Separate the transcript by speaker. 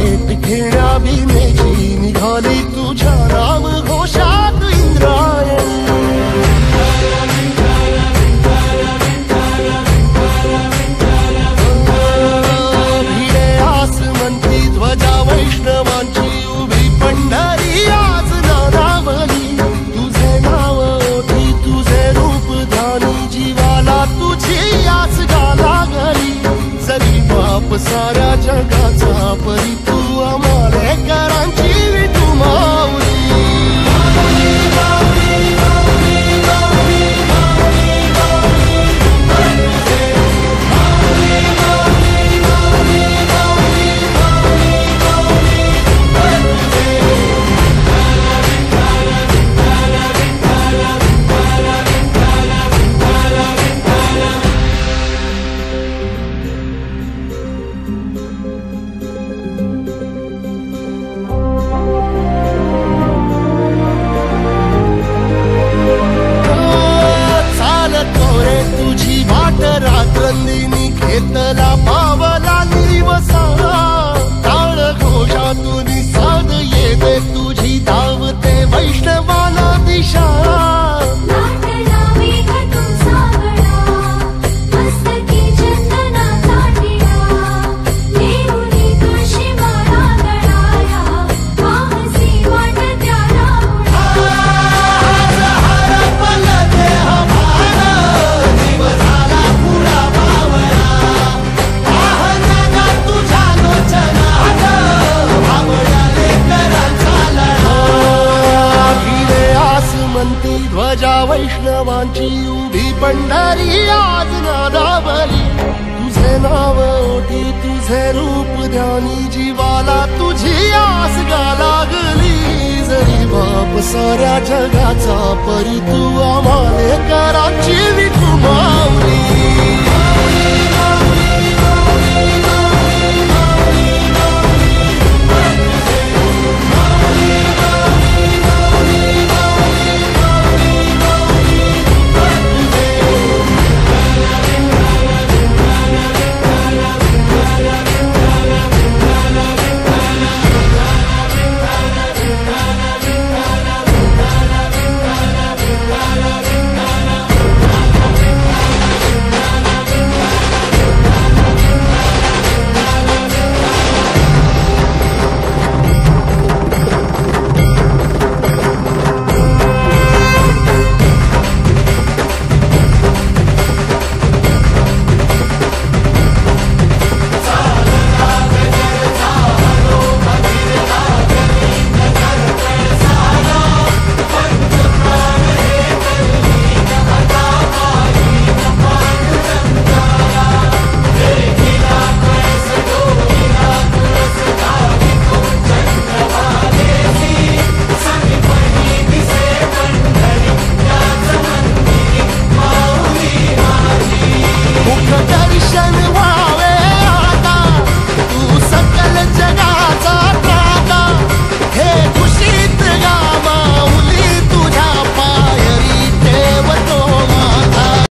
Speaker 1: भेट घेण्या बिनेची निघाली तुझ्या नाम घोषात इंद्रायणी। भिडे आसमंती ध्वजा वैष्णवांची उभी पंढरी आज नादावली। तुझे नाव ओठी तुझे रूप ध्यानी जीवाला तुझी आस गा लागली। जरी बाप साऱ्या जगाचा परी तू आमालेकरांची विठू माऊली। रात्रंदिनी घेतला पावला दिवसा। टाळ घोषातून साध येते तुझी धावते वैष्णवाला दिशा। ध्वजा वैष्णवांची उभी पंढरी आज नादावली। तुझे नाव ओठी तुझे रूप ध्यानी जीवाला तुझी आस गा लागली। जरी बाप साऱ्या जगाचा परी तू आमालेकरांची विठू माऊली।